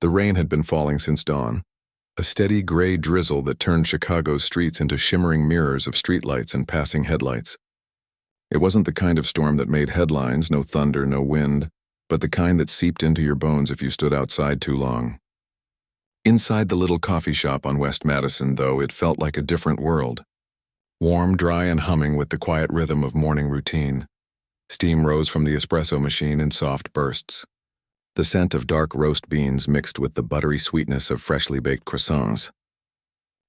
The rain had been falling since dawn, a steady gray drizzle that turned Chicago's streets into shimmering mirrors of streetlights and passing headlights. It wasn't the kind of storm that made headlines, no thunder, no wind, but the kind that seeped into your bones if you stood outside too long. Inside the little coffee shop on West Madison, though, it felt like a different world. Warm, dry, and humming with the quiet rhythm of morning routine. Steam rose from the espresso machine in soft bursts. The scent of dark roast beans mixed with the buttery sweetness of freshly baked croissants.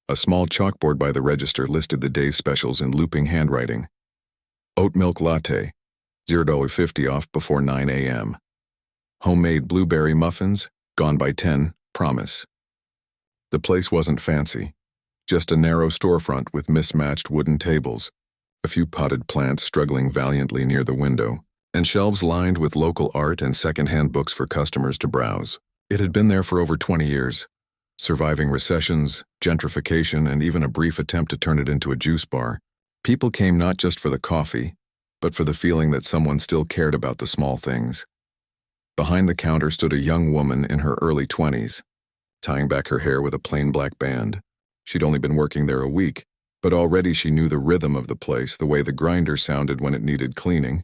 A small chalkboard by the register listed the day's specials in looping handwriting. Oat milk latte, $0.50 off before 9 a.m. Homemade blueberry muffins, gone by 10, promise. The place wasn't fancy, just a narrow storefront with mismatched wooden tables, a few potted plants struggling valiantly near the window, and shelves lined with local art and second-hand books for customers to browse. It had been there for over 20 years, surviving recessions, gentrification, and even a brief attempt to turn it into a juice bar. People came not just for the coffee, but for the feeling that someone still cared about the small things. Behind the counter stood a young woman in her early 20s, tying back her hair with a plain black band. She'd only been working there a week, but already she knew the rhythm of the place, the way the grinder sounded when it needed cleaning,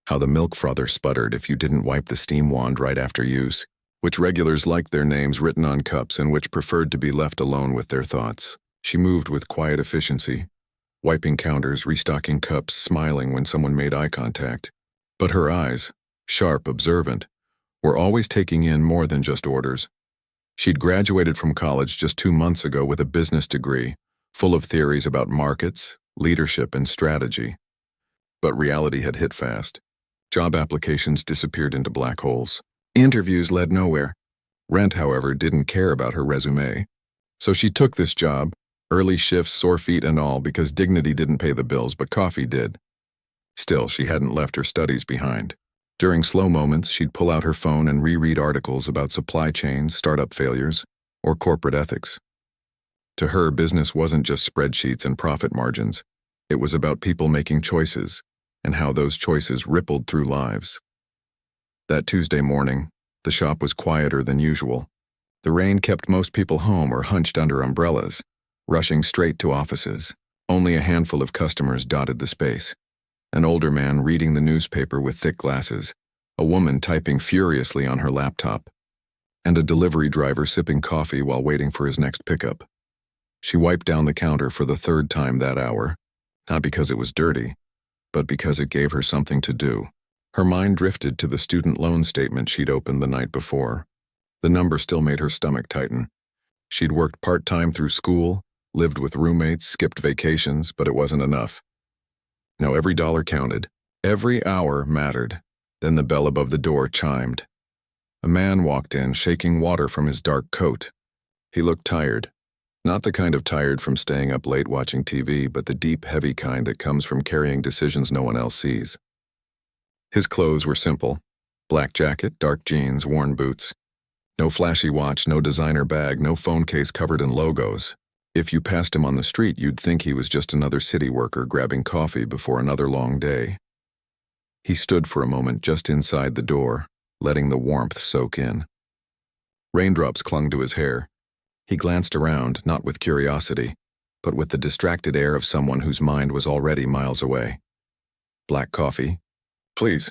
how the milk frother sputtered if you didn't wipe the steam wand right after use, which regulars liked their names written on cups and which preferred to be left alone with their thoughts. She moved with quiet efficiency, wiping counters, restocking cups, smiling when someone made eye contact. But her eyes, sharp, observant, were always taking in more than just orders. She'd graduated from college just 2 months ago with a business degree, full of theories about markets, leadership, and strategy. But reality had hit fast. Job applications disappeared into black holes. Interviews led nowhere. Rent, however, didn't care about her resume. So she took this job, early shifts, sore feet and all, because dignity didn't pay the bills, but coffee did. Still, she hadn't left her studies behind. During slow moments, she'd pull out her phone and reread articles about supply chains, startup failures, or corporate ethics. To her, business wasn't just spreadsheets and profit margins. It was about people making choices, and how those choices rippled through lives. That Tuesday morning, the shop was quieter than usual. The rain kept most people home or hunched under umbrellas, rushing straight to offices. Only a handful of customers dotted the space. An older man reading the newspaper with thick glasses, a woman typing furiously on her laptop, and a delivery driver sipping coffee while waiting for his next pickup. She wiped down the counter for the 3rd time that hour, not because it was dirty, but because it gave her something to do. Her mind drifted to the student loan statement she'd opened the night before. The number still made her stomach tighten. She'd worked part-time through school, lived with roommates, skipped vacations, but it wasn't enough. Now every dollar counted. Every hour mattered. Then the bell above the door chimed. A man walked in, shaking water from his dark coat. He looked tired. Not the kind of tired from staying up late watching TV, but the deep, heavy kind that comes from carrying decisions no one else sees. His clothes were simple. Black jacket, dark jeans, worn boots. No flashy watch, no designer bag, no phone case covered in logos. If you passed him on the street, you'd think he was just another city worker grabbing coffee before another long day. He stood for a moment just inside the door, letting the warmth soak in. Raindrops clung to his hair. He glanced around, not with curiosity, but with the distracted air of someone whose mind was already miles away. "Black coffee?" "Please,"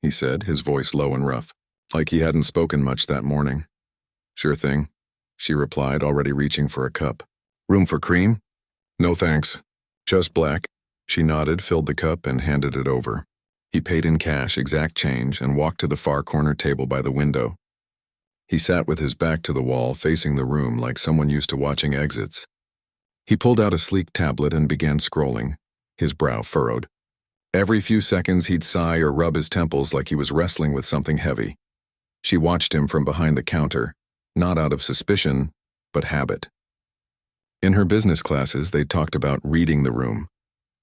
he said, his voice low and rough, like he hadn't spoken much that morning. "Sure thing," she replied, already reaching for a cup. "Room for cream?" "No thanks. Just black." She nodded, filled the cup, and handed it over. He paid in cash, exact change, and walked to the far corner table by the window. He sat with his back to the wall, facing the room like someone used to watching exits. He pulled out a sleek tablet and began scrolling, his brow furrowed. Every few seconds he'd sigh or rub his temples like he was wrestling with something heavy. She watched him from behind the counter, not out of suspicion, but habit. In her business classes, they talked about reading the room,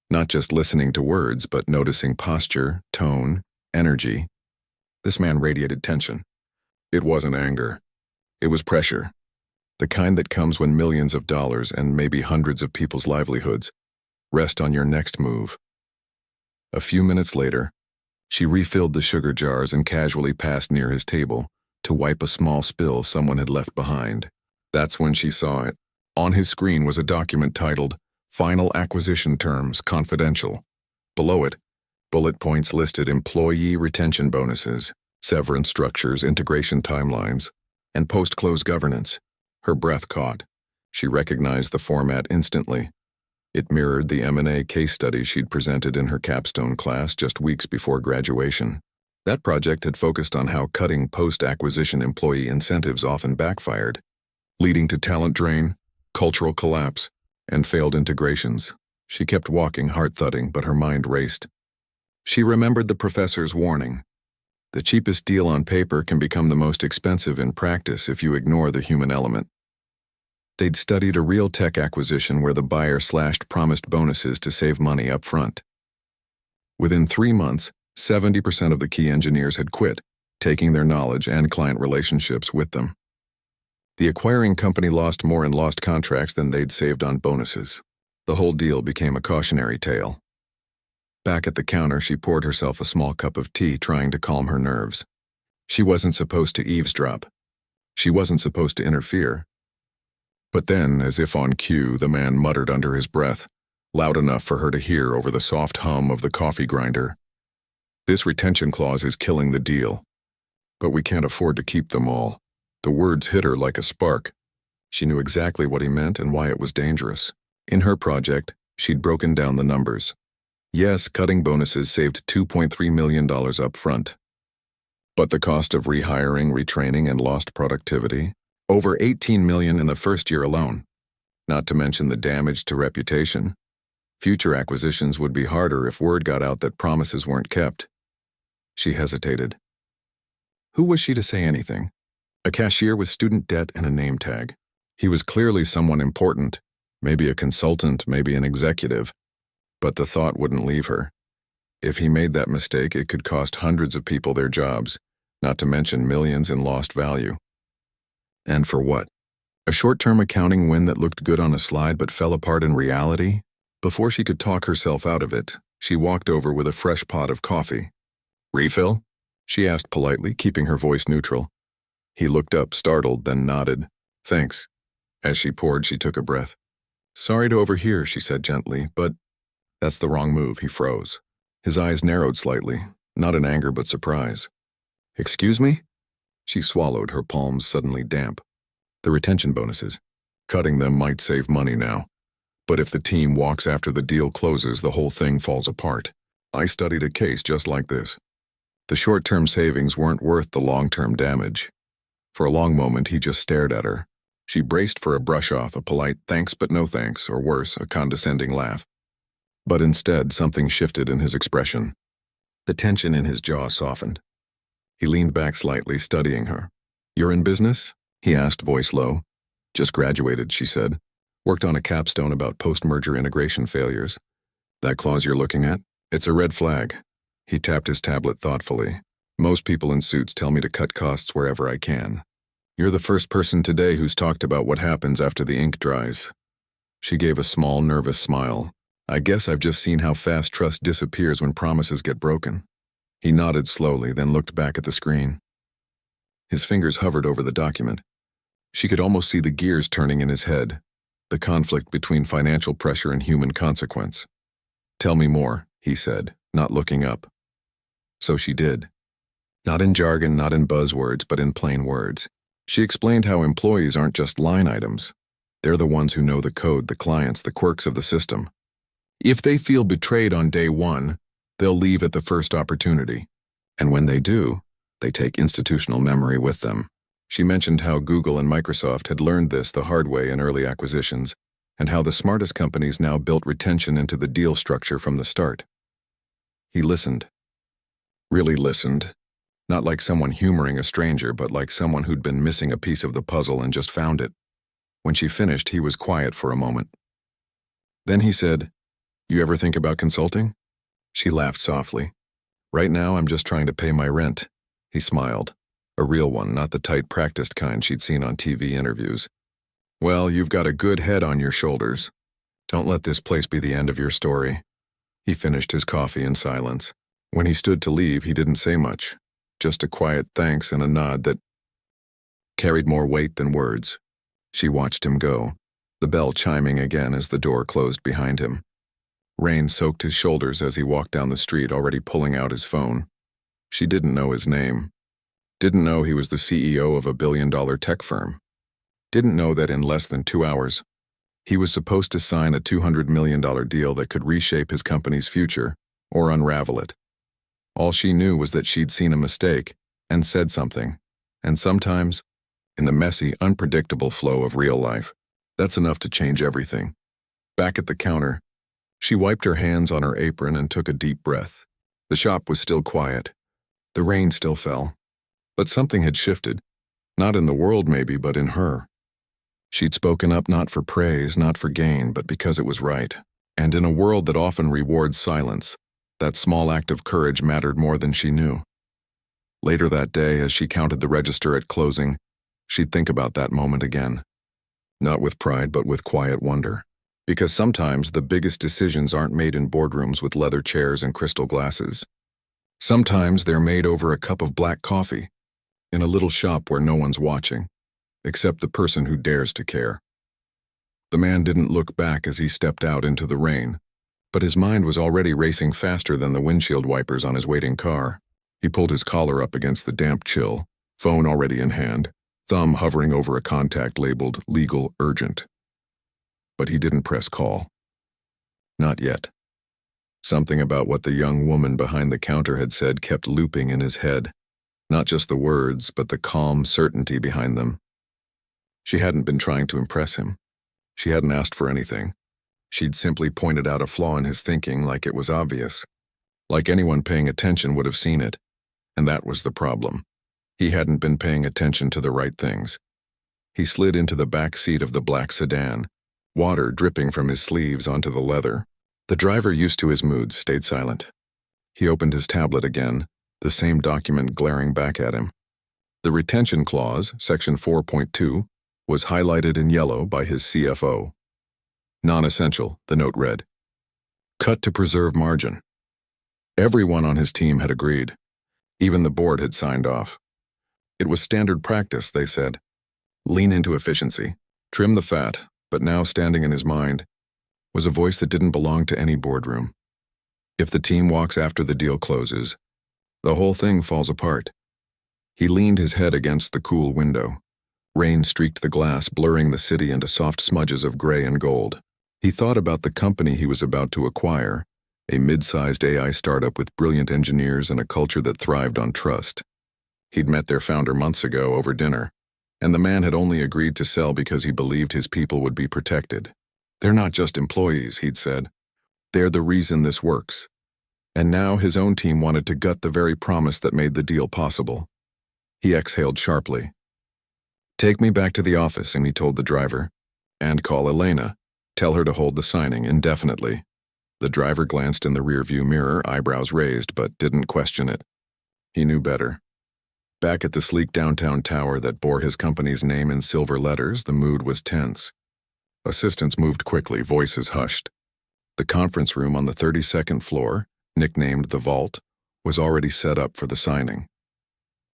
not just listening to words, but noticing posture, tone, energy. This man radiated tension. It wasn't anger. It was pressure, the kind that comes when millions of dollars and maybe hundreds of people's livelihoods rest on your next move. A few minutes later, she refilled the sugar jars and casually passed near his table, to wipe a small spill someone had left behind. That's when she saw it. On his screen was a document titled, Final Acquisition Terms Confidential. Below it, bullet points listed employee retention bonuses, severance structures, integration timelines, and post-close governance. Her breath caught. She recognized the format instantly. It mirrored the M&A case study she'd presented in her capstone class just weeks before graduation. That project had focused on how cutting post-acquisition employee incentives often backfired, leading to talent drain, cultural collapse, and failed integrations. She kept walking, heart thudding, but her mind raced. She remembered the professor's warning. The cheapest deal on paper can become the most expensive in practice if you ignore the human element. They'd studied a real tech acquisition where the buyer slashed promised bonuses to save money up front. Within 3 months, 70% of the key engineers had quit, taking their knowledge and client relationships with them. The acquiring company lost more in lost contracts than they'd saved on bonuses. The whole deal became a cautionary tale. Back at the counter, she poured herself a small cup of tea, trying to calm her nerves. She wasn't supposed to eavesdrop. She wasn't supposed to interfere. But then, as if on cue, the man muttered under his breath, loud enough for her to hear over the soft hum of the coffee grinder. This retention clause is killing the deal. But we can't afford to keep them all. The words hit her like a spark. She knew exactly what he meant and why it was dangerous. In her project, she'd broken down the numbers. Yes, cutting bonuses saved $2.3 million up front. But the cost of rehiring, retraining, and lost productivity? Over $18 million in the first year alone. Not to mention the damage to reputation. Future acquisitions would be harder if word got out that promises weren't kept. She hesitated. Who was she to say anything? A cashier with student debt and a name tag. He was clearly someone important, maybe a consultant, maybe an executive. But the thought wouldn't leave her. If he made that mistake, it could cost hundreds of people their jobs, not to mention millions in lost value. And for what? A short-term accounting win that looked good on a slide but fell apart in reality? Before she could talk herself out of it, she walked over with a fresh pot of coffee. Refill? She asked politely, keeping her voice neutral. He looked up, startled, then nodded. Thanks. As she poured, she took a breath. Sorry to overhear, she said gently, but that's the wrong move. He froze. His eyes narrowed slightly, not in anger but surprise. Excuse me? She swallowed, her palms suddenly damp. The retention bonuses. Cutting them might save money now. But if the team walks after the deal closes, the whole thing falls apart. I studied a case just like this. The short-term savings weren't worth the long-term damage. For a long moment, he just stared at her. She braced for a brush-off, a polite thanks but no thanks, or worse, a condescending laugh. But instead, something shifted in his expression. The tension in his jaw softened. He leaned back slightly, studying her. You're in business? He asked, voice low. Just graduated, she said. Worked on a capstone about post-merger integration failures. That clause you're looking at? It's a red flag. He tapped his tablet thoughtfully. Most people in suits tell me to cut costs wherever I can. You're the first person today who's talked about what happens after the ink dries. She gave a small, nervous smile. I guess I've just seen how fast trust disappears when promises get broken. He nodded slowly, then looked back at the screen. His fingers hovered over the document. She could almost see the gears turning in his head, the conflict between financial pressure and human consequence. Tell me more, he said, not looking up. So she did. Not in jargon, not in buzzwords, but in plain words. She explained how employees aren't just line items. They're the ones who know the code, the clients, the quirks of the system. If they feel betrayed on day one, they'll leave at the first opportunity. And when they do, they take institutional memory with them. She mentioned how Google and Microsoft had learned this the hard way in early acquisitions, and how the smartest companies now built retention into the deal structure from the start. He listened. Really listened. Not like someone humoring a stranger, but like someone who'd been missing a piece of the puzzle and just found it. When she finished, he was quiet for a moment. Then he said, You ever think about consulting? She laughed softly. Right now, I'm just trying to pay my rent. He smiled. A real one, not the tight, practiced kind she'd seen on TV interviews. Well, you've got a good head on your shoulders. Don't let this place be the end of your story. He finished his coffee in silence. When he stood to leave, he didn't say much. Just a quiet thanks and a nod that carried more weight than words. She watched him go, the bell chiming again as the door closed behind him. Rain soaked his shoulders as he walked down the street, already pulling out his phone. She didn't know his name. Didn't know he was the CEO of a billion-dollar tech firm. Didn't know that in less than 2 hours, he was supposed to sign a $200 million deal that could reshape his company's future or unravel it. All she knew was that she'd seen a mistake and said something, and sometimes, in the messy, unpredictable flow of real life, that's enough to change everything. Back at the counter, she wiped her hands on her apron and took a deep breath. The shop was still quiet. The rain still fell. But something had shifted. Not in the world maybe, but in her. She'd spoken up not for praise, not for gain, but because it was right. And in a world that often rewards silence, that small act of courage mattered more than she knew. Later that day, as she counted the register at closing, she'd think about that moment again. Not with pride, but with quiet wonder. Because sometimes the biggest decisions aren't made in boardrooms with leather chairs and crystal glasses. Sometimes they're made over a cup of black coffee, in a little shop where no one's watching, except the person who dares to care. The man didn't look back as he stepped out into the rain, but his mind was already racing faster than the windshield wipers on his waiting car. He pulled his collar up against the damp chill, phone already in hand, thumb hovering over a contact labeled Legal Urgent. But he didn't press call. Not yet. Something about what the young woman behind the counter had said kept looping in his head. Not just the words, but the calm certainty behind them. She hadn't been trying to impress him. She hadn't asked for anything. She'd simply pointed out a flaw in his thinking like it was obvious. Like anyone paying attention would have seen it. And that was the problem. He hadn't been paying attention to the right things. He slid into the back seat of the black sedan, water dripping from his sleeves onto the leather. The driver, used to his moods, stayed silent. He opened his tablet again, the same document glaring back at him. The retention clause, section 4.2, was highlighted in yellow by his CFO. Non-essential, the note read. Cut to preserve margin. Everyone on his team had agreed. Even the board had signed off. It was standard practice, they said. Lean into efficiency, trim the fat, but now standing in his mind was a voice that didn't belong to any boardroom. If the team walks after the deal closes, the whole thing falls apart. He leaned his head against the cool window. Rain streaked the glass, blurring the city into soft smudges of gray and gold. He thought about the company he was about to acquire, a mid-sized AI startup with brilliant engineers and a culture that thrived on trust. He'd met their founder months ago over dinner, and the man had only agreed to sell because he believed his people would be protected. They're not just employees, he'd said. They're the reason this works. And now his own team wanted to gut the very promise that made the deal possible. He exhaled sharply. Take me back to the office, and he told the driver. And call Elena. Tell her to hold the signing indefinitely. The driver glanced in the rearview mirror, eyebrows raised, but didn't question it. He knew better. Back at the sleek downtown tower that bore his company's name in silver letters, the mood was tense. Assistants moved quickly, voices hushed. The conference room on the 32nd floor, nicknamed the Vault, was already set up for the signing.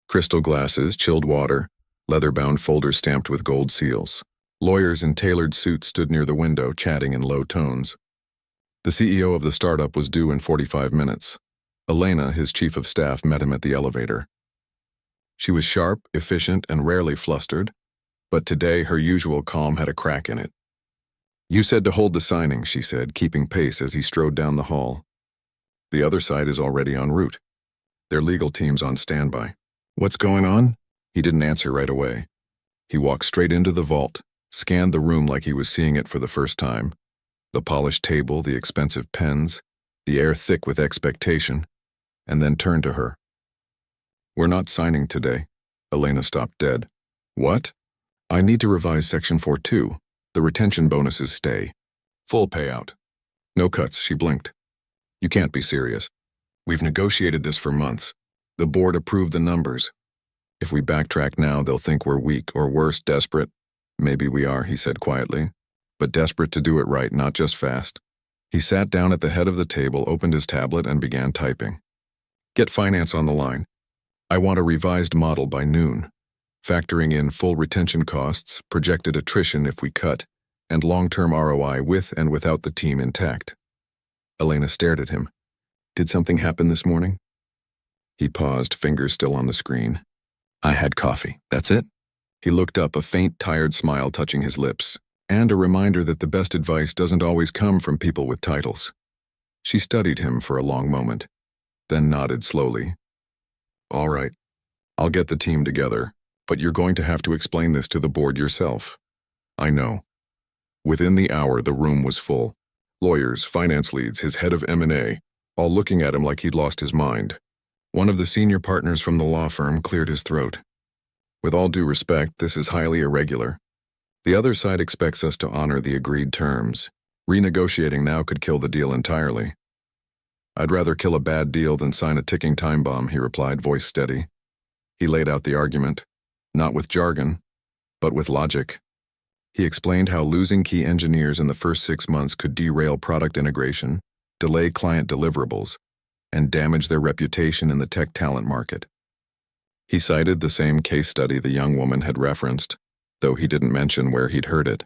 Crystal glasses, chilled water, leather-bound folders stamped with gold seals. Lawyers in tailored suits stood near the window, chatting in low tones. The CEO of the startup was due in 45 minutes. Elena, his chief of staff, met him at the elevator. She was sharp, efficient, and rarely flustered, but today her usual calm had a crack in it. You said to hold the signing, she said, keeping pace as he strode down the hall. The other side is already en route. Their legal team's on standby. What's going on? He didn't answer right away. He walked straight into the vault, scanned the room like he was seeing it for the first time. The polished table, the expensive pens, the air thick with expectation, and then turned to her. We're not signing today. Elena stopped dead. What? I need to revise section 4.2. The retention bonuses stay. Full payout. No cuts, she blinked. You can't be serious. We've negotiated this for months. The board approved the numbers. If we backtrack now, they'll think we're weak, or worse, desperate. Maybe we are, he said quietly, but desperate to do it right, not just fast. He sat down at the head of the table, opened his tablet, and began typing. Get finance on the line. I want a revised model by noon. factoring in full retention costs, projected attrition if we cut, and long-term ROI with and without the team intact. Elena stared at him. Did something happen this morning? He paused, fingers still on the screen. I had coffee. That's it? He looked up, a faint, tired smile touching his lips, and a reminder that the best advice doesn't always come from people with titles. She studied him for a long moment, then nodded slowly. All right, I'll get the team together, but you're going to have to explain this to the board yourself. I know. Within the hour, the room was full. Lawyers, finance leads, his head of M&A, all looking at him like he'd lost his mind. One of the senior partners from the law firm cleared his throat. With all due respect, this is highly irregular. The other side expects us to honor the agreed terms. Renegotiating now could kill the deal entirely. I'd rather kill a bad deal than sign a ticking time bomb, he replied, voice steady. He laid out the argument, not with jargon, but with logic. He explained how losing key engineers in the first 6 months could derail product integration, delay client deliverables, and damage their reputation in the tech talent market. He cited the same case study the young woman had referenced, though he didn't mention where he'd heard it.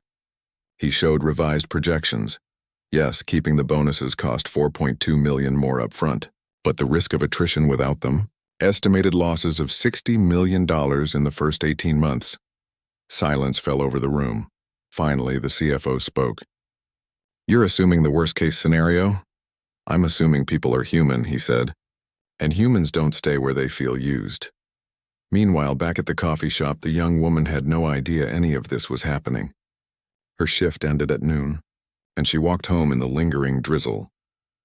He showed revised projections. Yes, keeping the bonuses cost $4.2 million more up front, but the risk of attrition without them, estimated losses of $60 million in the first 18 months. Silence fell over the room. Finally, the CFO spoke. You're assuming the worst-case scenario? I'm assuming people are human, he said, and humans don't stay where they feel used. Meanwhile, back at the coffee shop, the young woman had no idea any of this was happening. Her shift ended at noon, and she walked home in the lingering drizzle.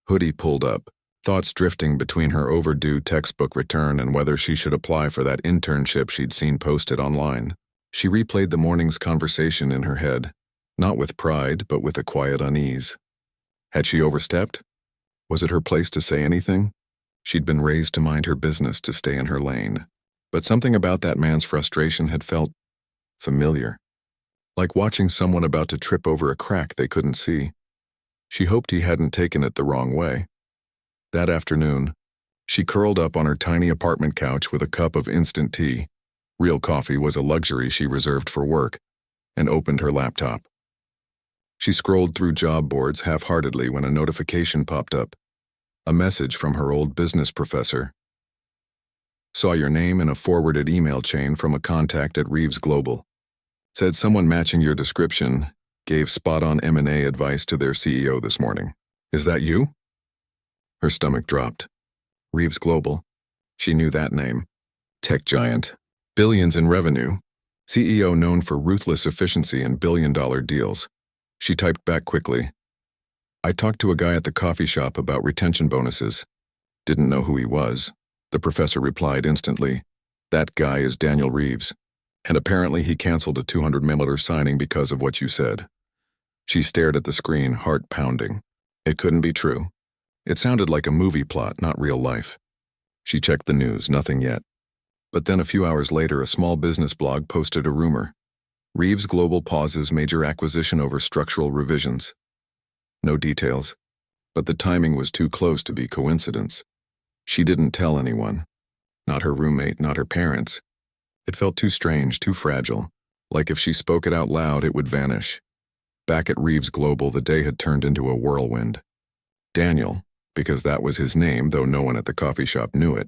Hoodie pulled up, thoughts drifting between her overdue textbook return and whether she should apply for that internship she'd seen posted online. She replayed the morning's conversation in her head, not with pride, but with a quiet unease. Had she overstepped? Was it her place to say anything? She'd been raised to mind her business, to stay in her lane. But something about that man's frustration had felt familiar, like watching someone about to trip over a crack they couldn't see. She hoped he hadn't taken it the wrong way. That afternoon, she curled up on her tiny apartment couch with a cup of instant tea. Real coffee was a luxury she reserved for work, and opened her laptop. She scrolled through job boards half-heartedly when a notification popped up. A message from her old business professor. Saw your name in a forwarded email chain from a contact at Reeves Global. Said someone matching your description gave spot-on M&A advice to their CEO this morning. Is that you? Her stomach dropped. Reeves Global. She knew that name. Tech giant. Billions in revenue. CEO known for ruthless efficiency and billion-dollar deals. She typed back quickly. I talked to a guy at the coffee shop about retention bonuses. Didn't know who he was. The professor replied instantly. That guy is Daniel Reeves. And apparently he canceled a $200 million signing because of what you said. She stared at the screen, heart pounding. It couldn't be true. It sounded like a movie plot, not real life. She checked the news, nothing yet. But then a few hours later, a small business blog posted a rumor. Reeves Global pauses major acquisition over structural revisions. No details, but the timing was too close to be coincidence. She didn't tell anyone. Not her roommate, not her parents. It felt too strange, too fragile, like if she spoke it out loud, it would vanish. Back at Reeves Global, the day had turned into a whirlwind. Daniel, because that was his name, though no one at the coffee shop knew it,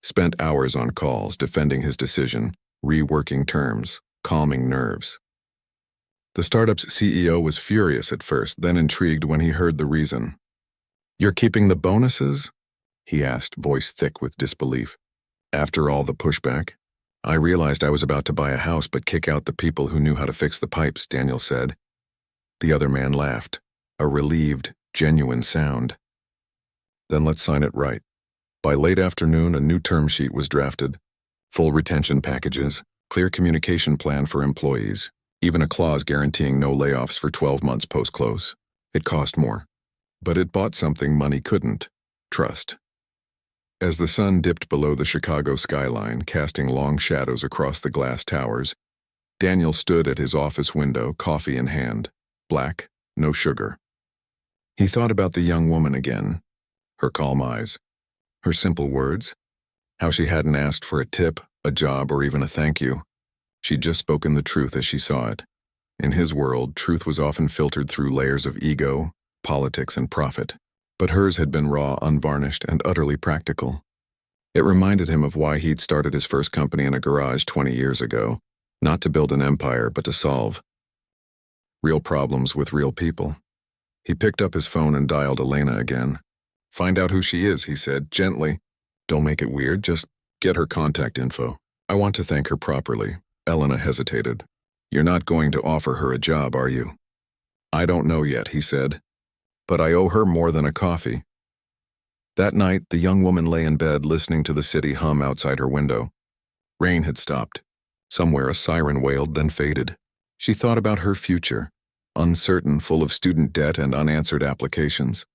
spent hours on calls defending his decision, reworking terms, calming nerves. The startup's CEO was furious at first, then intrigued when he heard the reason. You're keeping the bonuses? He asked, voice thick with disbelief. After all the pushback, I realized I was about to buy a house but kick out the people who knew how to fix the pipes, Daniel said. The other man laughed, a relieved, genuine sound. Then let's sign it right. By late afternoon, a new term sheet was drafted. Full retention packages, clear communication plan for employees, even a clause guaranteeing no layoffs for 12 months post-close. It cost more, but it bought something money couldn't: trust. As the sun dipped below the Chicago skyline, casting long shadows across the glass towers, Daniel stood at his office window, coffee in hand. Black, no sugar. He thought about the young woman again, her calm eyes, her simple words, how she hadn't asked for a tip, a job, or even a thank you. She'd just spoken the truth as she saw it. In his world, truth was often filtered through layers of ego, politics, and profit. But hers had been raw, unvarnished, and utterly practical. It reminded him of why he'd started his first company in a garage 20 years ago, not to build an empire, but to solve real problems with real people. He picked up his phone and dialed Elena again. "Find out who she is," he said, gently. "Don't make it weird, just get her contact info. I want to thank her properly." Elena hesitated. "You're not going to offer her a job, are you?" "I don't know yet," he said. "But I owe her more than a coffee." That night, the young woman lay in bed listening to the city hum outside her window. Rain had stopped. Somewhere a siren wailed, then faded. She thought about her future, uncertain, full of student debt and unanswered applications.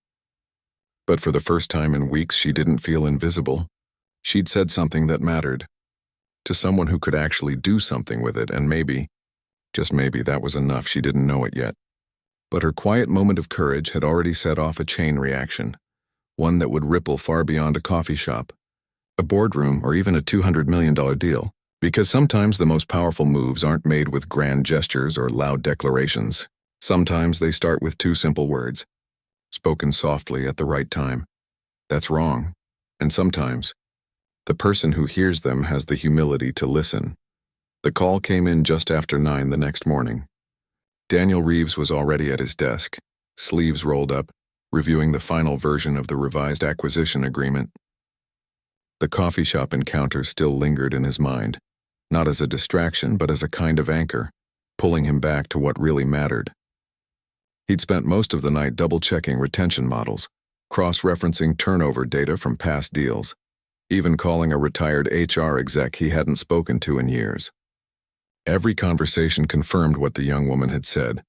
But for the first time in weeks, she didn't feel invisible. She'd said something that mattered. To someone who could actually do something with it, and maybe, just maybe, that was enough. She didn't know it yet. But her quiet moment of courage had already set off a chain reaction, one that would ripple far beyond a coffee shop, a boardroom, or even a $200 million deal. Because sometimes the most powerful moves aren't made with grand gestures or loud declarations. Sometimes they start with two simple words, spoken softly at the right time. That's wrong. And sometimes, the person who hears them has the humility to listen. The call came in just after 9 the next morning. Daniel Reeves was already at his desk, sleeves rolled up, reviewing the final version of the revised acquisition agreement. The coffee shop encounter still lingered in his mind, not as a distraction but as a kind of anchor, pulling him back to what really mattered. He'd spent most of the night double-checking retention models, cross-referencing turnover data from past deals, even calling a retired HR exec he hadn't spoken to in years. Every conversation confirmed what the young woman had said.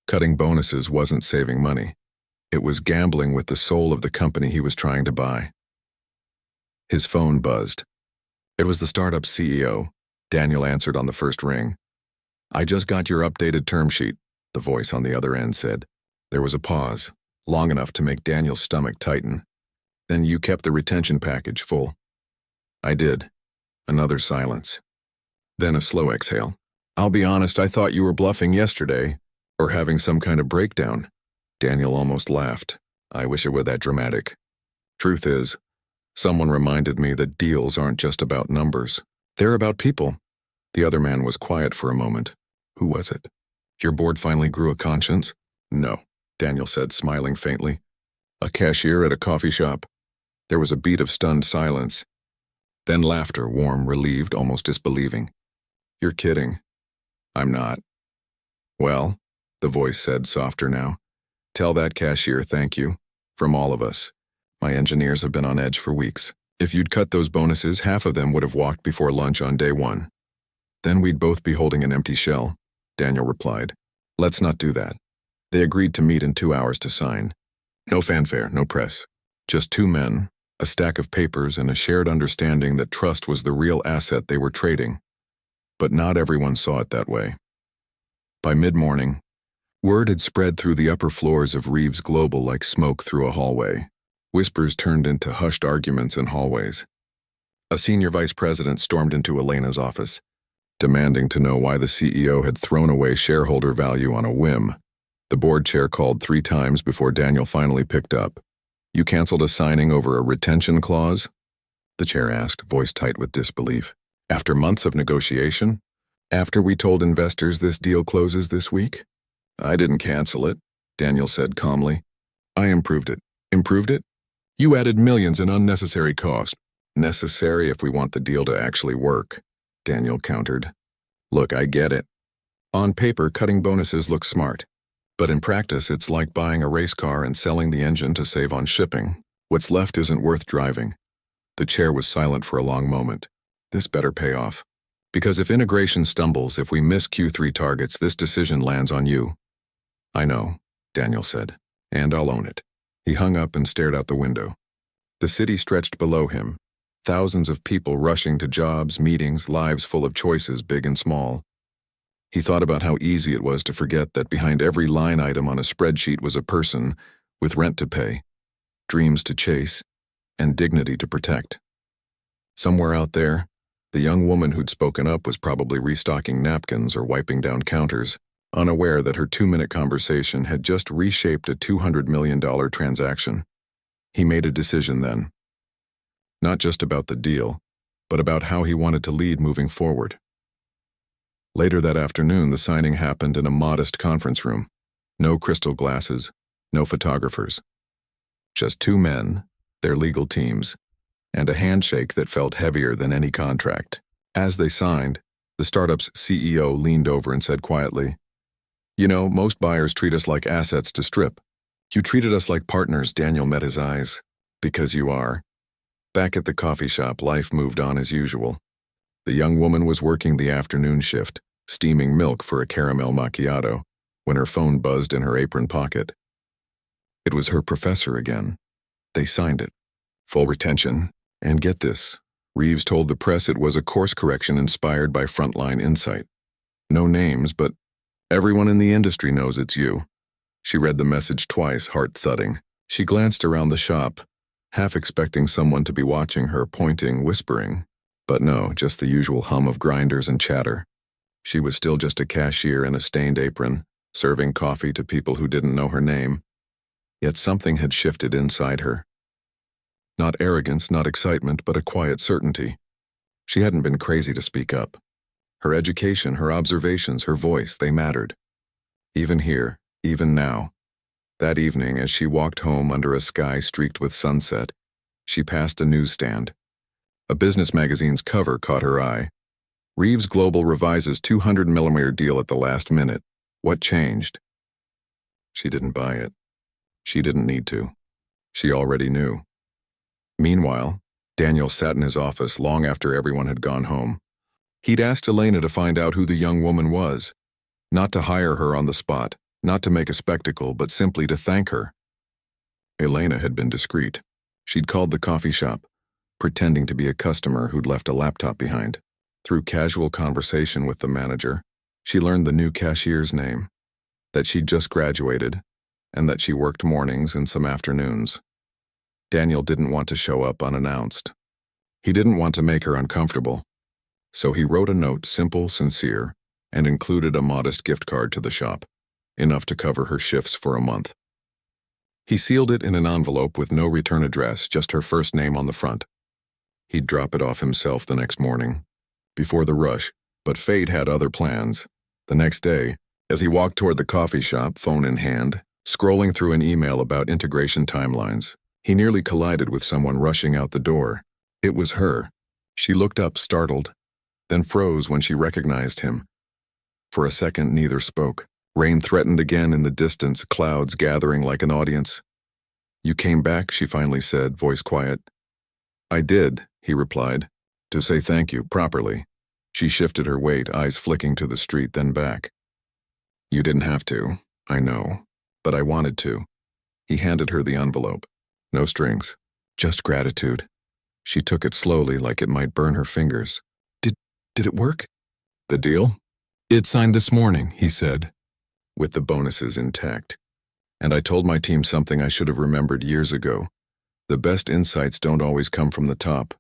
Cutting bonuses wasn't saving money. It was gambling with the soul of the company he was trying to buy. His phone buzzed. It was the startup's CEO. Daniel answered on the first ring. "I just got your updated term sheet," the voice on the other end said. There was a pause, long enough to make Daniel's stomach tighten. "Then you kept the retention package full?" "I did." Another silence. Then a slow exhale. "I'll be honest, I thought you were bluffing yesterday, or having some kind of breakdown." Daniel almost laughed. "I wish it were that dramatic. Truth is, someone reminded me that deals aren't just about numbers. They're about people." The other man was quiet for a moment. "Who was it?" "Your board finally grew a conscience?" "No," Daniel said, smiling faintly. "A cashier at a coffee shop." There was a beat of stunned silence. Then laughter, warm, relieved, almost disbelieving. "You're kidding." "I'm not." "Well," the voice said, softer now, "tell that cashier thank you. From all of us. My engineers have been on edge for weeks. If you'd cut those bonuses, half of them would have walked before lunch on day one. Then we'd both be holding an empty shell," Daniel replied. "Let's not do that." They agreed to meet in 2 hours to sign. No fanfare, no press. Just two men, a stack of papers, and a shared understanding that trust was the real asset they were trading. But not everyone saw it that way. By mid-morning, word had spread through the upper floors of Reeves Global like smoke through a hallway. Whispers turned into hushed arguments in hallways. A senior vice president stormed into Elena's office, demanding to know why the CEO had thrown away shareholder value on a whim. The board chair called 3 times before Daniel finally picked up. "You canceled a signing over a retention clause?" the chair asked, voice tight with disbelief. "After months of negotiation? After we told investors this deal closes this week?" "I didn't cancel it," Daniel said calmly. "I improved it." "Improved it? You added millions in unnecessary cost." "Necessary if we want the deal to actually work," Daniel countered. "Look, I get it. On paper, cutting bonuses looks smart. But in practice, it's like buying a race car and selling the engine to save on shipping. What's left isn't worth driving." The chair was silent for a long moment. "This better pay off. Because if integration stumbles, if we miss Q3 targets, this decision lands on you." "I know," Daniel said, "and I'll own it." He hung up and stared out the window. The city stretched below him, thousands of people rushing to jobs, meetings, lives full of choices, big and small. He thought about how easy it was to forget that behind every line item on a spreadsheet was a person with rent to pay, dreams to chase, and dignity to protect. Somewhere out there, The young woman who'd spoken up was probably restocking napkins or wiping down counters, unaware that her 2-minute conversation had just reshaped a $200 million transaction. He made a decision then. Not just about the deal, but about how he wanted to lead moving forward. Later that afternoon, the signing happened in a modest conference room. No crystal glasses, no photographers. Just 2 men, their legal teams, and a handshake that felt heavier than any contract. As they signed, the startup's CEO leaned over and said quietly, "You know, most buyers treat us like assets to strip. You treated us like partners." Daniel met his eyes. "Because you are." Back at the coffee shop, life moved on as usual. The young woman was working the afternoon shift, steaming milk for a caramel macchiato, when her phone buzzed in her apron pocket. It was her professor again. They signed it. Full retention. And get this, Reeves told the press it was a course correction inspired by frontline insight. No names, but everyone in the industry knows it's you. She read the message twice, heart thudding. She glanced around the shop, half expecting someone to be watching her, pointing, whispering. But no, just the usual hum of grinders and chatter. She was still just a cashier in a stained apron, serving coffee to people who didn't know her name. Yet something had shifted inside her. Not arrogance, not excitement, but a quiet certainty. She hadn't been crazy to speak up. Her education, her observations, her voice, they mattered. Even here, even now. That evening, as she walked home under a sky streaked with sunset, she passed a newsstand. A business magazine's cover caught her eye. Reeves Global revises 200mm deal at the last minute. What changed? She didn't buy it. She didn't need to. She already knew. Meanwhile, Daniel sat in his office long after everyone had gone home. He'd asked Elena to find out who the young woman was, not to hire her on the spot, not to make a spectacle, but simply to thank her. Elena had been discreet. She'd called the coffee shop, pretending to be a customer who'd left a laptop behind. Through casual conversation with the manager, she learned the new cashier's name, that she'd just graduated, and that she worked mornings and some afternoons. Daniel didn't want to show up unannounced. He didn't want to make her uncomfortable. So he wrote a note, simple, sincere, and included a modest gift card to the shop, enough to cover her shifts for a month. He sealed it in an envelope with no return address, just her first name on the front. He'd drop it off himself the next morning, before the rush, but fate had other plans. The next day, as he walked toward the coffee shop, phone in hand, scrolling through an email about integration timelines, he nearly collided with someone rushing out the door. It was her. She looked up, startled, then froze when she recognized him. For a second, neither spoke. Rain threatened again in the distance, clouds gathering like an audience. "You came back," she finally said, voice quiet. "I did," he replied, "to say thank you, properly." She shifted her weight, eyes flicking to the street, then back. "You didn't have to, I know, but I wanted to." He handed her the envelope. No strings, just gratitude. She took it slowly, like it might burn her fingers. Did it work?" "The deal? It signed this morning," he said, "with the bonuses intact. And I told my team something I should have remembered years ago. The best insights don't always come from the top.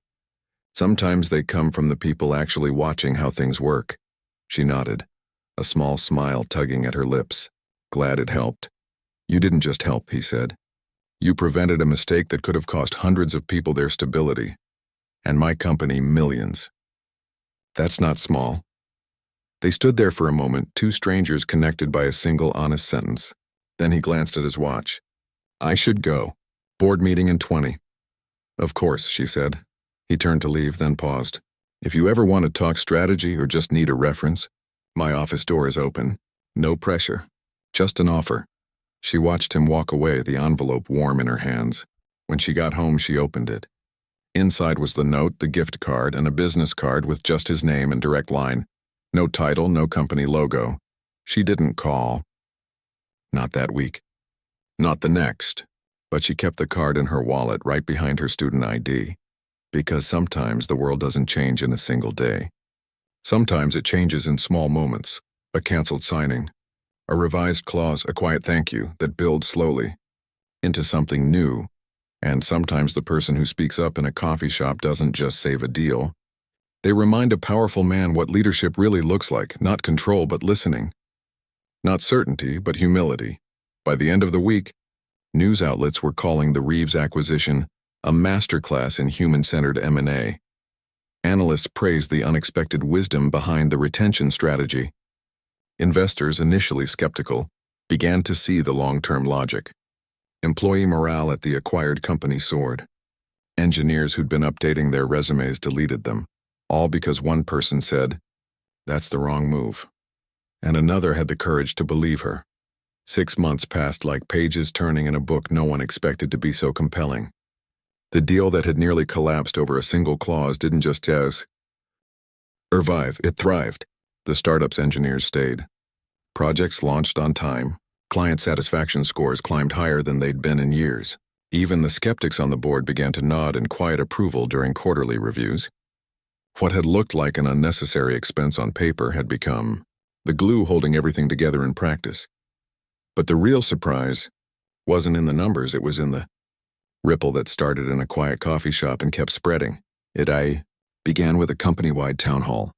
Sometimes they come from the people actually watching how things work." She nodded, a small smile tugging at her lips. "Glad it helped." "You didn't just help," he said. "You prevented a mistake that could have cost hundreds of people their stability, and my company millions. That's not small." They stood there for a moment, 2 strangers connected by a single honest sentence. Then he glanced at his watch. "I should go. Board meeting in 20. "Of course," she said. He turned to leave, then paused. "If you ever want to talk strategy or just need a reference, my office door is open. No pressure. Just an offer." She watched him walk away, the envelope warm in her hands. When she got home, she opened it. Inside was the note, the gift card, and a business card with just his name and direct line. No title, no company logo. She didn't call. Not that week. Not the next. But she kept the card in her wallet right behind her student ID. Because sometimes the world doesn't change in a single day. Sometimes it changes in small moments. A canceled signing, a revised clause, a quiet thank you that builds slowly into something new. And sometimes the person who speaks up in a coffee shop doesn't just save a deal. They remind a powerful man what leadership really looks like, not control but listening. Not certainty but humility. By the end of the week, news outlets were calling the Reeves acquisition a masterclass in human-centered M&A. Analysts praised the unexpected wisdom behind the retention strategy. Investors, initially skeptical, began to see the long-term logic. Employee morale at the acquired company soared. Engineers who'd been updating their resumes deleted them, all because one person said, "That's the wrong move." And another had the courage to believe her. 6 months passed like pages turning in a book no one expected to be so compelling. The deal that had nearly collapsed over a single clause didn't just survive, it thrived. The startup's engineers stayed. Projects launched on time. Client satisfaction scores climbed higher than they'd been in years. Even the skeptics on the board began to nod in quiet approval during quarterly reviews. What had looked like an unnecessary expense on paper had become the glue holding everything together in practice. But the real surprise wasn't in the numbers, it was in the ripple that started in a quiet coffee shop and kept spreading. It began with a company-wide town hall.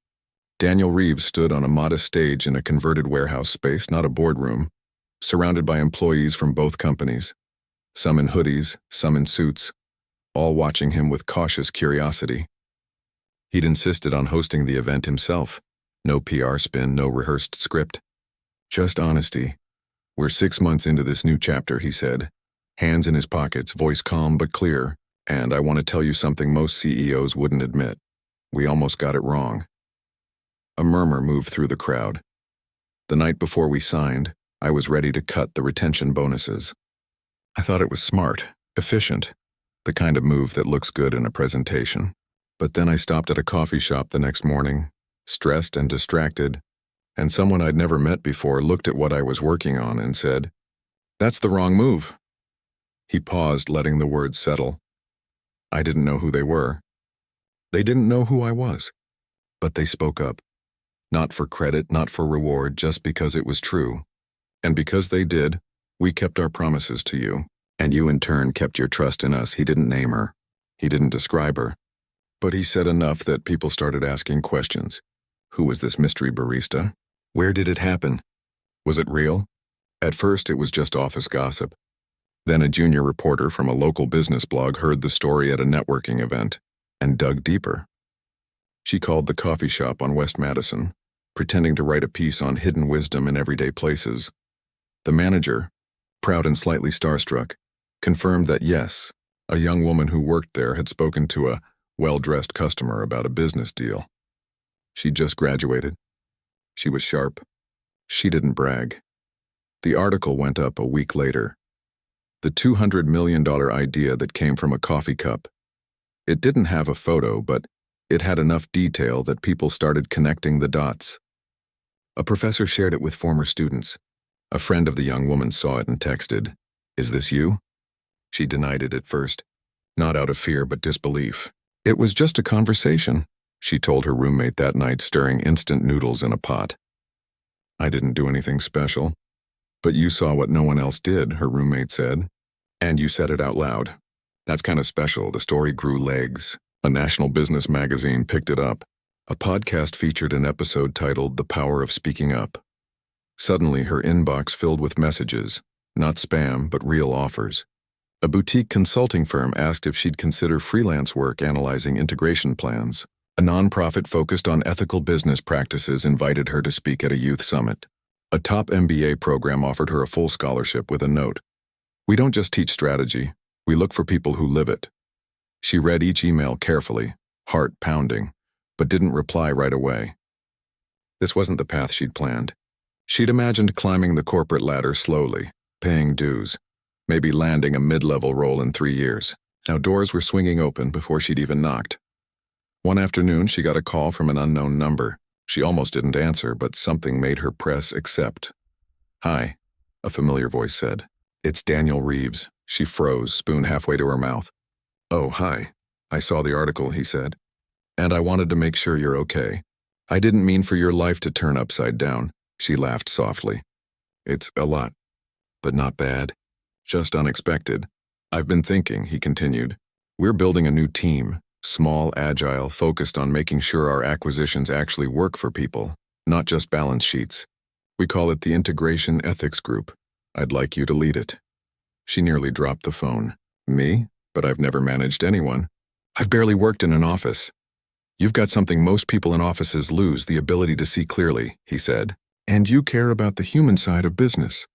Daniel Reeves stood on a modest stage in a converted warehouse space, not a boardroom, surrounded by employees from both companies, some in hoodies, some in suits, all watching him with cautious curiosity. He'd insisted on hosting the event himself. No PR spin, no rehearsed script. Just honesty. "We're 6 months into this new chapter," he said, hands in his pockets, voice calm but clear, "and I want to tell you something most CEOs wouldn't admit. We almost got it wrong." A murmur moved through the crowd. "The night before we signed, I was ready to cut the retention bonuses. I thought it was smart, efficient, the kind of move that looks good in a presentation. But then I stopped at a coffee shop the next morning, stressed and distracted, and someone I'd never met before looked at what I was working on and said, 'That's the wrong move.'" He paused, letting the words settle. I didn't know who they were. They didn't know who I was. But they spoke up. Not for credit, not for reward, just because it was true. And because they did, we kept our promises to you. And you in turn kept your trust in us. He didn't name her. He didn't describe her. But he said enough that people started asking questions. Who was this mystery barista? Where did it happen? Was it real? At first it was just office gossip. Then a junior reporter from a local business blog heard the story at a networking event and dug deeper. She called the coffee shop on West Madison, pretending to write a piece on hidden wisdom in everyday places. The manager, proud and slightly starstruck, confirmed that yes, a young woman who worked there had spoken to a well-dressed customer about a business deal. She'd just graduated. She was sharp. She didn't brag. The article went up a week later. The $200 million idea that came from a coffee cup. It didn't have a photo, but it had enough detail that people started connecting the dots. A professor shared it with former students. A friend of the young woman saw it and texted, "Is this you?" She denied it at first, not out of fear but disbelief. "It was just a conversation," she told her roommate that night, stirring instant noodles in a pot. "I didn't do anything special." "But you saw what no one else did," her roommate said. "And you said it out loud. That's kind of special." The story grew legs. A national business magazine picked it up. A podcast featured an episode titled "The Power of Speaking Up." Suddenly, her inbox filled with messages, not spam, but real offers. A boutique consulting firm asked if she'd consider freelance work analyzing integration plans. A nonprofit focused on ethical business practices invited her to speak at a youth summit. A top MBA program offered her a full scholarship with a note. "We don't just teach strategy, we look for people who live it." She read each email carefully, heart pounding, but didn't reply right away. This wasn't the path she'd planned. She'd imagined climbing the corporate ladder slowly, paying dues, maybe landing a mid-level role in 3 years. Now doors were swinging open before she'd even knocked. One afternoon, she got a call from an unknown number. She almost didn't answer, but something made her press accept. "Hi," a familiar voice said. "It's Daniel Reeves." She froze, spoon halfway to her mouth. "Oh, hi. I saw the article," he said. "And I wanted to make sure you're okay. I didn't mean for your life to turn upside down." She laughed softly. "It's a lot, but not bad. Just unexpected. I've been thinking," he continued. "We're building a new team, Small, agile, focused on making sure our acquisitions actually work for people, not just balance sheets. We call it the Integration Ethics Group. I'd like you to lead it. She nearly dropped the phone. Me? But I've never managed anyone. I've barely worked in an office. You've got something most people in offices lose, the ability to see clearly, he said. And you care about the human side of business.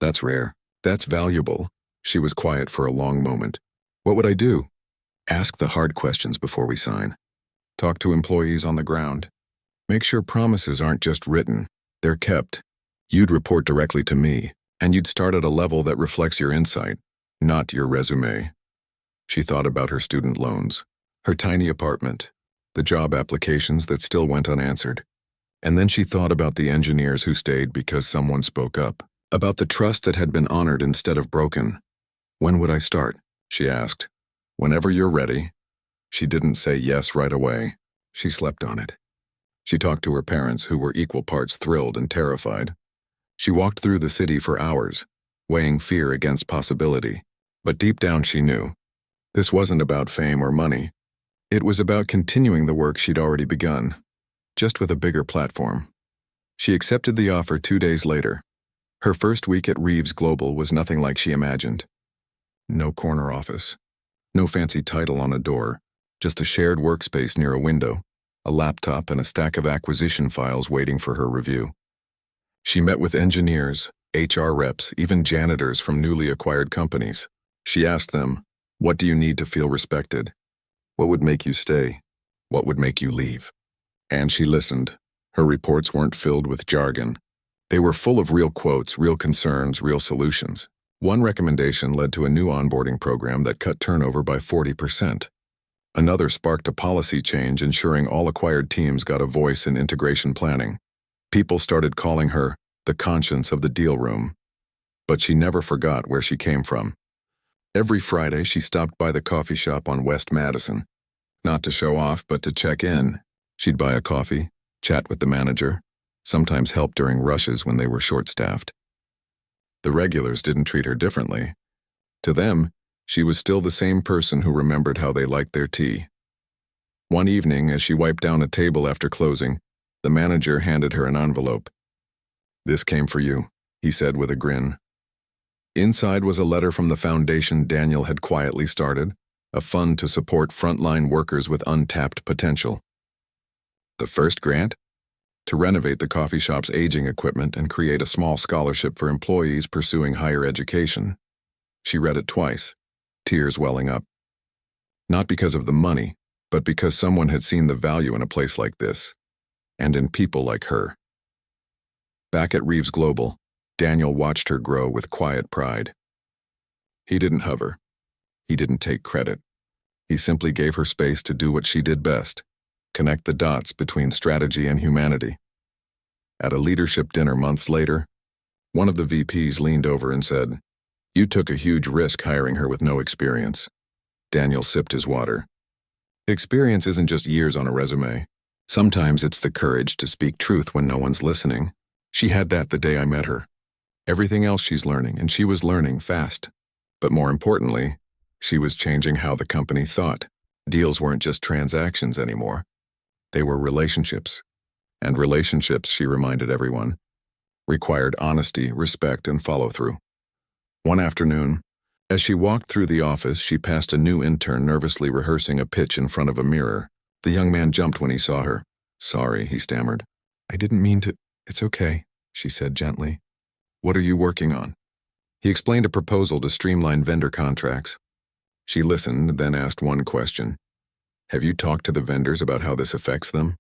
That's rare. That's valuable. She was quiet for a long moment. What would I do? Ask the hard questions before we sign. Talk to employees on the ground. Make sure promises aren't just written, they're kept. You'd report directly to me, and you'd start at a level that reflects your insight, not your resume. She thought about her student loans, her tiny apartment, the job applications that still went unanswered. And then she thought about the engineers who stayed because someone spoke up, about the trust that had been honored instead of broken. When would I start? She asked. Whenever you're ready. She didn't say yes right away. She slept on it. She talked to her parents, who were equal parts thrilled and terrified. She walked through the city for hours, weighing fear against possibility. But deep down she knew. This wasn't about fame or money. It was about continuing the work she'd already begun, just with a bigger platform. She accepted the offer 2 days later. Her first week at Reeves Global was nothing like she imagined. No corner office. No fancy title on a door, just a shared workspace near a window, a laptop and a stack of acquisition files waiting for her review. She met with engineers, HR reps, even janitors from newly acquired companies. She asked them, what do you need to feel respected? What would make you stay? What would make you leave? And she listened. Her reports weren't filled with jargon. They were full of real quotes, real concerns, real solutions. One recommendation led to a new onboarding program that cut turnover by 40%. Another sparked a policy change ensuring all acquired teams got a voice in integration planning. People started calling her the conscience of the deal room. But she never forgot where she came from. Every Friday she stopped by the coffee shop on West Madison. Not to show off, but to check in. She'd buy a coffee, chat with the manager, sometimes help during rushes when they were short-staffed. The regulars didn't treat her differently. To them, she was still the same person who remembered how they liked their tea. One evening, as she wiped down a table after closing, the manager handed her an envelope. "This came for you," he said with a grin. Inside was a letter from the foundation Daniel had quietly started, a fund to support frontline workers with untapped potential. The first grant? To renovate the coffee shop's aging equipment and create a small scholarship for employees pursuing higher education. She read it twice, tears welling up. Not because of the money, but because someone had seen the value in a place like this, and in people like her. Back at Reeves Global, Daniel watched her grow with quiet pride. He didn't hover. He didn't take credit. He simply gave her space to do what she did best, connect the dots between strategy and humanity. At a leadership dinner months later, one of the VPs leaned over and said, "You took a huge risk hiring her with no experience." Daniel sipped his water. Experience isn't just years on a resume. Sometimes it's the courage to speak truth when no one's listening. She had that the day I met her. Everything else she's learning, and she was learning fast. But more importantly, she was changing how the company thought. Deals weren't just transactions anymore. They were relationships. And relationships, she reminded everyone, required honesty, respect, and follow-through. One afternoon, as she walked through the office, she passed a new intern nervously rehearsing a pitch in front of a mirror. The young man jumped when he saw her. "Sorry," he stammered. "I didn't mean to." "It's okay," she said gently. "What are you working on?" He explained a proposal to streamline vendor contracts. She listened, then asked one question. "Have you talked to the vendors about how this affects them?"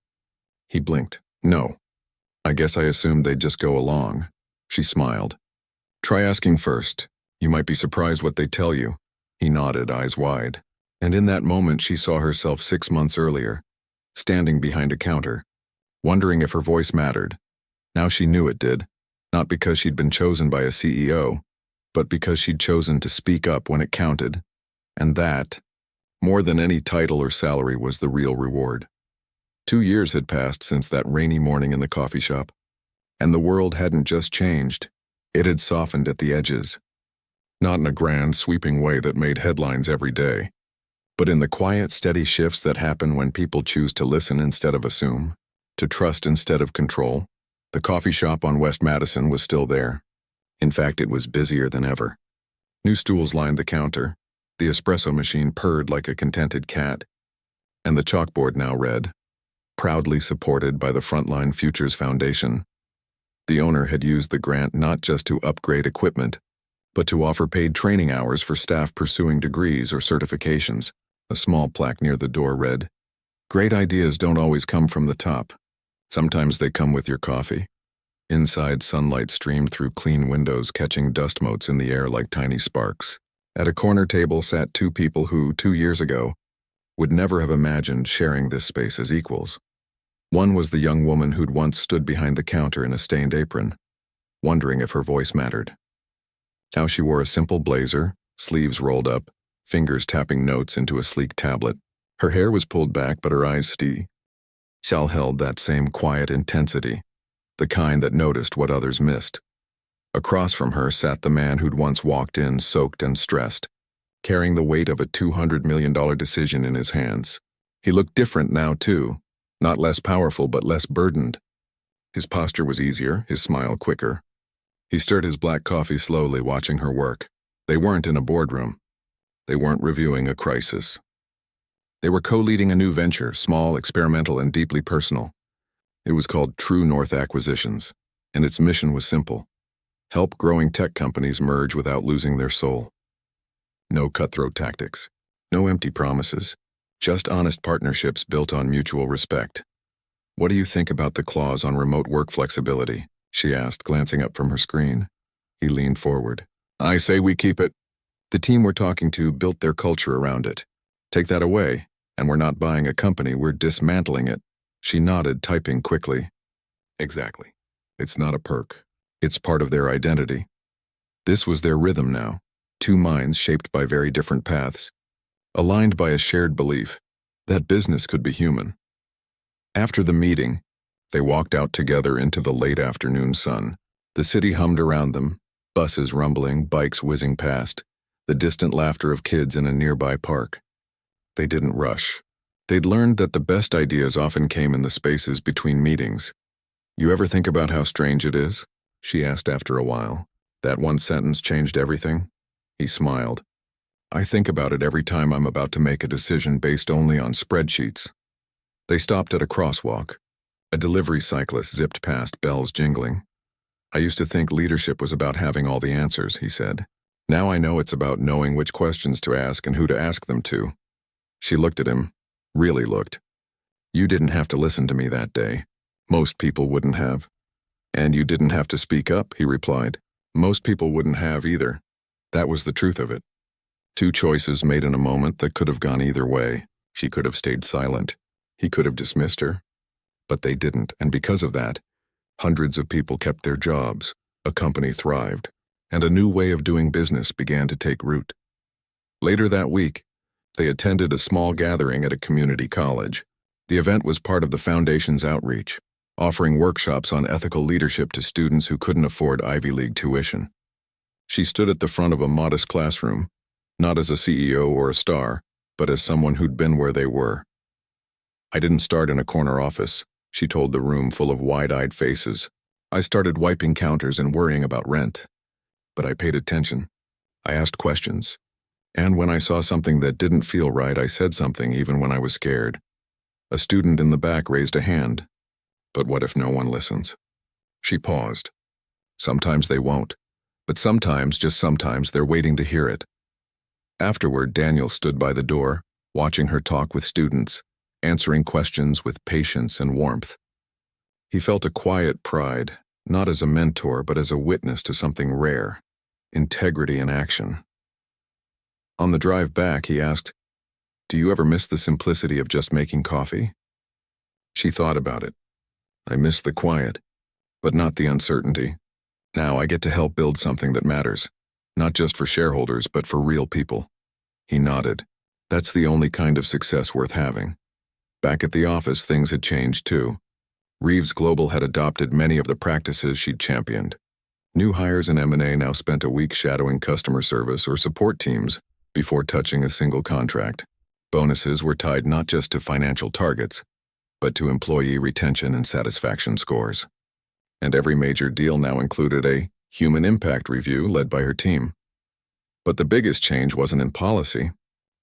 He blinked. "No. I guess I assumed they'd just go along." She smiled. "Try asking first. You might be surprised what they tell you." He nodded, eyes wide. And in that moment she saw herself 6 months earlier, standing behind a counter, wondering if her voice mattered. Now she knew it did, not because she'd been chosen by a CEO, but because she'd chosen to speak up when it counted. And that, more than any title or salary, was the real reward. 2 years had passed since that rainy morning in the coffee shop, and the world hadn't just changed, it had softened at the edges. Not in a grand, sweeping way that made headlines every day, but in the quiet, steady shifts that happen when people choose to listen instead of assume, to trust instead of control. The coffee shop on West Madison was still there. In fact, it was busier than ever. New stools lined the counter. The espresso machine purred like a contented cat. And the chalkboard now read, "Proudly supported by the Frontline Futures Foundation." The owner had used the grant not just to upgrade equipment, but to offer paid training hours for staff pursuing degrees or certifications. A small plaque near the door read, "Great ideas don't always come from the top. Sometimes they come with your coffee." Inside, sunlight streamed through clean windows, catching dust motes in the air like tiny sparks. At a corner table sat two people who, 2 years ago, would never have imagined sharing this space as equals. One was the young woman who'd once stood behind the counter in a stained apron, wondering if her voice mattered. Now she wore a simple blazer, sleeves rolled up, fingers tapping notes into a sleek tablet. Her hair was pulled back, but her eyes still held that same quiet intensity, the kind that noticed what others missed. Across from her sat the man who'd once walked in soaked and stressed, carrying the weight of a $200 million decision in his hands. He looked different now, too, not less powerful but less burdened. His posture was easier, his smile quicker. He stirred his black coffee slowly, watching her work. They weren't in a boardroom. They weren't reviewing a crisis. They were co-leading a new venture, small, experimental, and deeply personal. It was called True North Acquisitions, and its mission was simple: help growing tech companies merge without losing their soul. No cutthroat tactics, no empty promises, just honest partnerships built on mutual respect. "What do you think about the clause on remote work flexibility?" she asked, glancing up from her screen. He leaned forward. "I say we keep it." The team we're talking to built their culture around it. Take that away, and we're not buying a company, we're dismantling it. She nodded, typing quickly. Exactly. It's not a perk. It's part of their identity. This was their rhythm now. Two minds shaped by very different paths, aligned by a shared belief that business could be human. After the meeting, they walked out together into the late afternoon sun. The city hummed around them, buses rumbling, bikes whizzing past, the distant laughter of kids in a nearby park. They didn't rush. They'd learned that the best ideas often came in the spaces between meetings. "You ever think about how strange it is?" she asked after a while. "That one sentence changed everything?" He smiled. "I think about it every time I'm about to make a decision based only on spreadsheets." They stopped at a crosswalk. A delivery cyclist zipped past, bells jingling. "I used to think leadership was about having all the answers," he said. "Now I know it's about knowing which questions to ask and who to ask them to." She looked at him, really looked. "You didn't have to listen to me that day. Most people wouldn't have." "And you didn't have to speak up," he replied. "Most people wouldn't have either." That was the truth of it. Two choices made in a moment that could have gone either way. She could have stayed silent. He could have dismissed her. But they didn't, and because of that, hundreds of people kept their jobs, a company thrived, and a new way of doing business began to take root. Later that week, they attended a small gathering at a community college. The event was part of the foundation's outreach, offering workshops on ethical leadership to students who couldn't afford Ivy League tuition. She stood at the front of a modest classroom, not as a CEO or a star, but as someone who'd been where they were. "I didn't start in a corner office," she told the room full of wide-eyed faces. "I started wiping counters and worrying about rent. But I paid attention. I asked questions. And when I saw something that didn't feel right, I said something even when I was scared." A student in the back raised a hand. "But what if no one listens?" She paused. "Sometimes they won't, but sometimes, just sometimes, they're waiting to hear it." Afterward, Daniel stood by the door, watching her talk with students, answering questions with patience and warmth. He felt a quiet pride, not as a mentor, but as a witness to something rare: integrity in action. On the drive back, he asked, "Do you ever miss the simplicity of just making coffee?" She thought about it. "I miss the quiet, but not the uncertainty. Now I get to help build something that matters, not just for shareholders, but for real people." He nodded. That's the only kind of success worth having. Back at the office, things had changed too. Reeves Global had adopted many of the practices she'd championed. New hires in M&A now spent a week shadowing customer service or support teams before touching a single contract. Bonuses were tied not just to financial targets, but to employee retention and satisfaction scores. And every major deal now included a human impact review led by her team. But the biggest change wasn't in policy,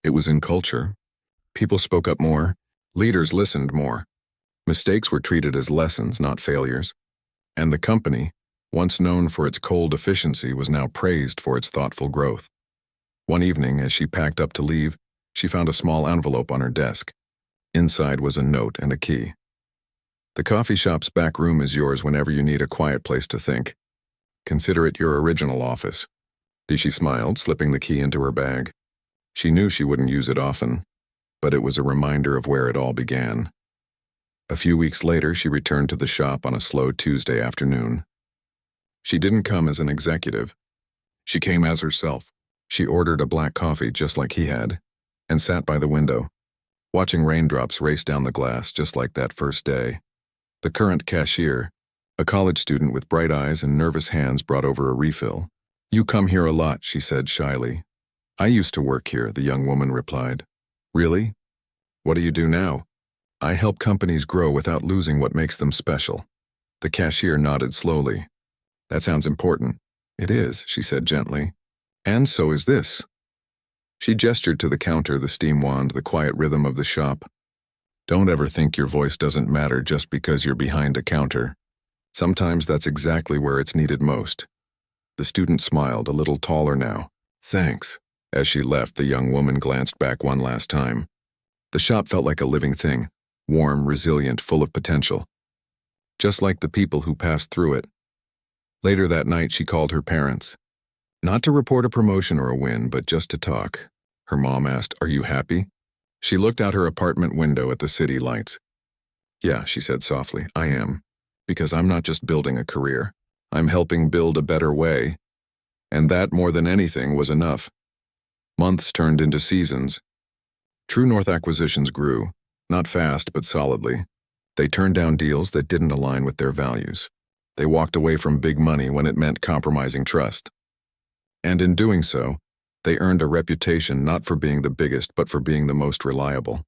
it was in culture. People spoke up more, leaders listened more. Mistakes were treated as lessons, not failures. And the company, once known for its cold efficiency, was now praised for its thoughtful growth. One evening, as she packed up to leave, she found a small envelope on her desk. Inside was a note and a key. "The coffee shop's back room is yours whenever you need a quiet place to think. Consider it your original office." She smiled, slipping the key into her bag. She knew she wouldn't use it often, but it was a reminder of where it all began. A few weeks later, she returned to the shop on a slow Tuesday afternoon. She didn't come as an executive. She came as herself. She ordered a black coffee just like he had, and sat by the window, watching raindrops race down the glass just like that first day. The current cashier, a college student with bright eyes and nervous hands, brought over a refill. "You come here a lot," she said shyly. "I used to work here," the young woman replied. "Really? What do you do now?" "I help companies grow without losing what makes them special." The cashier nodded slowly. "That sounds important." "It is," she said gently. "And so is this." She gestured to the counter, the steam wand, the quiet rhythm of the shop. "Don't ever think your voice doesn't matter just because you're behind a counter. Sometimes that's exactly where it's needed most." The student smiled, a little taller now. "Thanks." As she left, the young woman glanced back one last time. The shop felt like a living thing, warm, resilient, full of potential. Just like the people who passed through it. Later that night, she called her parents. Not to report a promotion or a win, but just to talk. Her mom asked, "Are you happy?" She looked out her apartment window at the city lights. "Yeah," she said softly, "I am. Because I'm not just building a career. I'm helping build a better way." And that, more than anything, was enough. Months turned into seasons. True North acquisitions grew, not fast but solidly. They turned down deals that didn't align with their values. They walked away from big money when it meant compromising trust. And in doing so, they earned a reputation not for being the biggest but for being the most reliable.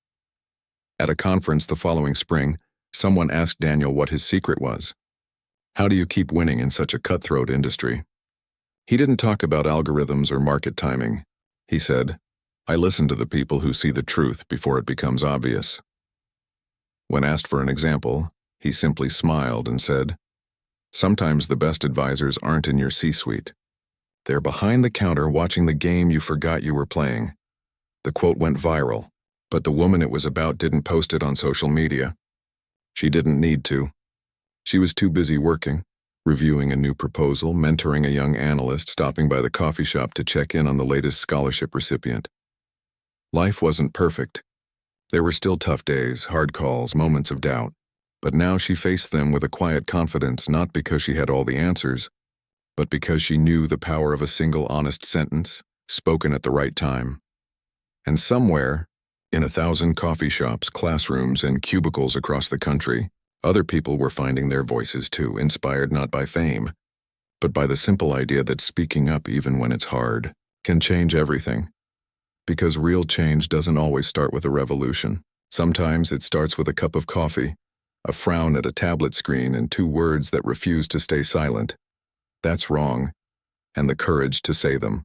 At a conference the following spring, someone asked Daniel what his secret was. "How do you keep winning in such a cutthroat industry?" He didn't talk about algorithms or market timing. He said, "I listen to the people who see the truth before it becomes obvious." When asked for an example, he simply smiled and said, "Sometimes the best advisors aren't in your C-suite. They're behind the counter watching the game you forgot you were playing." The quote went viral, but the woman it was about didn't post it on social media. She didn't need to. She was too busy working, reviewing a new proposal, mentoring a young analyst, stopping by the coffee shop to check in on the latest scholarship recipient. Life wasn't perfect. There were still tough days, hard calls, moments of doubt. But now she faced them with a quiet confidence, not because she had all the answers, but because she knew the power of a single honest sentence, spoken at the right time. And somewhere, in 1,000 coffee shops, classrooms, and cubicles across the country, other people were finding their voices too, inspired not by fame, but by the simple idea that speaking up even when it's hard can change everything. Because real change doesn't always start with a revolution. Sometimes it starts with a cup of coffee, a frown at a tablet screen, and 2 words that refuse to stay silent. That's wrong, and the courage to say them.